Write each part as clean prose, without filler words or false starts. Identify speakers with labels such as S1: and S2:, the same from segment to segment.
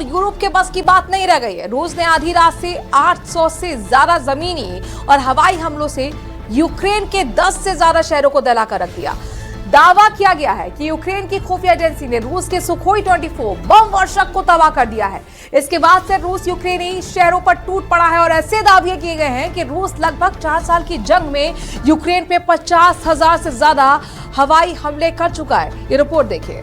S1: और यूरोप के बस की बात नहीं रह गई है। रूस ने आधी रात से 800 से ज्यादा जमीनी और हवाई हमलों से यूक्रेन के 10 से ज्यादा शहरों को दहला कर रख दिया। दावा किया गया है कि यूक्रेन की खुफिया एजेंसी ने रूस के सुखोई 24 बम वर्षक को तबाह कर दिया है। इसके बाद से रूस यूक्रेनी शहरों पर टूट पड़ा है और ऐसे दावे किए गए हैं कि रूस लगभग 4 साल की जंग में यूक्रेन पे 50,000 से ज्यादा हवाई हमले कर चुका है। ये रिपोर्ट देखिए।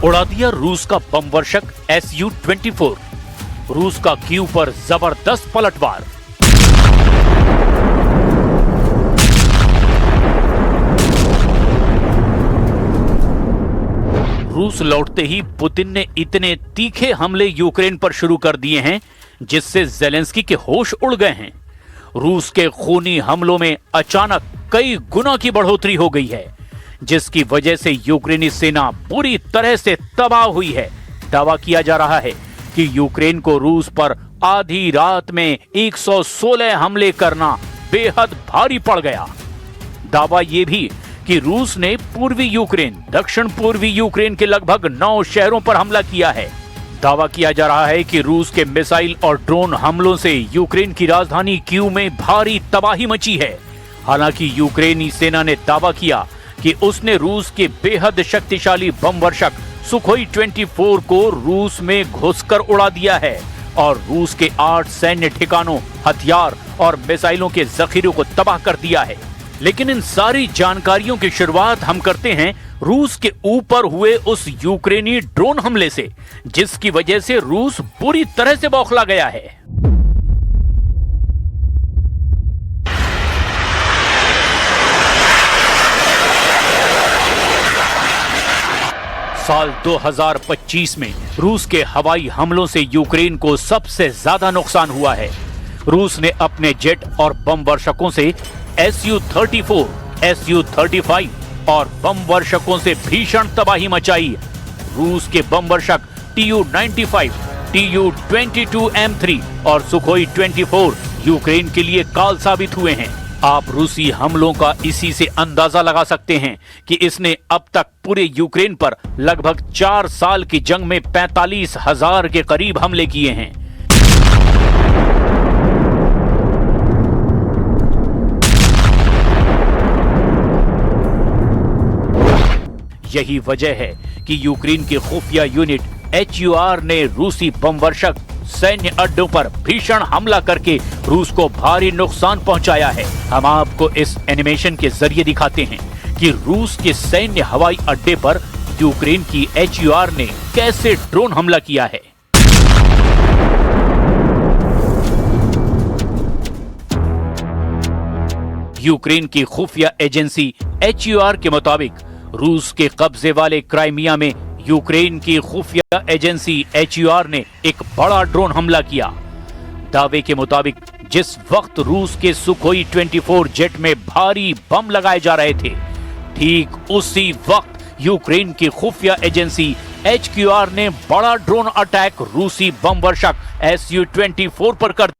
S2: उड़ा दिया रूस का बम वर्षक Su-24। रूस का कीव पर जबरदस्त पलटवार। रूस लौटते ही पुतिन ने इतने तीखे हमले यूक्रेन पर शुरू कर दिए हैं जिससे ज़ेलेंस्की के होश उड़ गए हैं। रूस के खूनी हमलों में अचानक कई गुना की बढ़ोतरी हो गई है, जिसकी वजह से यूक्रेनी सेना पूरी तरह से तबाह हुई है। दावा किया जा रहा है कि यूक्रेन को रूस पर आधी रात में 116 हमले करना बेहद भारी पड़ गया। दावा यह भी कि रूस ने पूर्वी यूक्रेन, दक्षिण पूर्वी यूक्रेन के लगभग 9 शहरों पर हमला किया है। दावा किया जा रहा है कि रूस के मिसाइल और ड्रोन हमलों से यूक्रेन की राजधानी कीव में भारी तबाही मची है। हालांकि यूक्रेनी सेना ने दावा किया कि उसने रूस के बेहद शक्तिशाली बम वर्षक सुखोई 24 को रूस में घुसकर उड़ा दिया है और रूस के 8 सैन्य ठिकानों, हथियार और मिसाइलों के जखीरों को तबाह कर दिया है। लेकिन इन सारी जानकारियों की शुरुआत हम करते हैं रूस के ऊपर हुए उस यूक्रेनी ड्रोन हमले से, जिसकी वजह से रूस बुरी तरह से बौखला गया है। साल 2025 में रूस के हवाई हमलों से यूक्रेन को सबसे ज्यादा नुकसान हुआ है। रूस ने अपने जेट और बम वर्षकों से Su-34, Su-35 और बम वर्षकों से भीषण तबाही मचाई। रूस के बम वर्षक Tu-95, Tu-22M3 और सुखोई 24 यूक्रेन के लिए काल साबित हुए हैं। आप रूसी हमलों का इसी से अंदाजा लगा सकते हैं कि इसने अब तक पूरे यूक्रेन पर लगभग 4 साल की जंग में 45,000 के करीब हमले किए हैं। यही वजह है कि यूक्रेन की खुफिया यूनिट HUR ने रूसी बम वर्षक सैन्य अड्डों पर भीषण हमला करके रूस को भारी नुकसान पहुंचाया है। हम आपको इस एनिमेशन के जरिए दिखाते हैं कि रूस के सैन्य हवाई अड्डे पर यूक्रेन की HUR ने कैसे ड्रोन हमला किया है। यूक्रेन की खुफिया एजेंसी HUR के मुताबिक रूस के कब्जे वाले क्राइमिया में यूक्रेन की खुफिया एजेंसी HUR ने एक बड़ा ड्रोन हमला किया। दावे के मुताबिक जिस वक्त रूस के सुखोई 24 जेट में भारी बम लगाए जा रहे थे, ठीक उसी वक्त यूक्रेन की खुफिया एजेंसी HQR ने बड़ा ड्रोन अटैक रूसी बम वर्षक Su-24 पर कर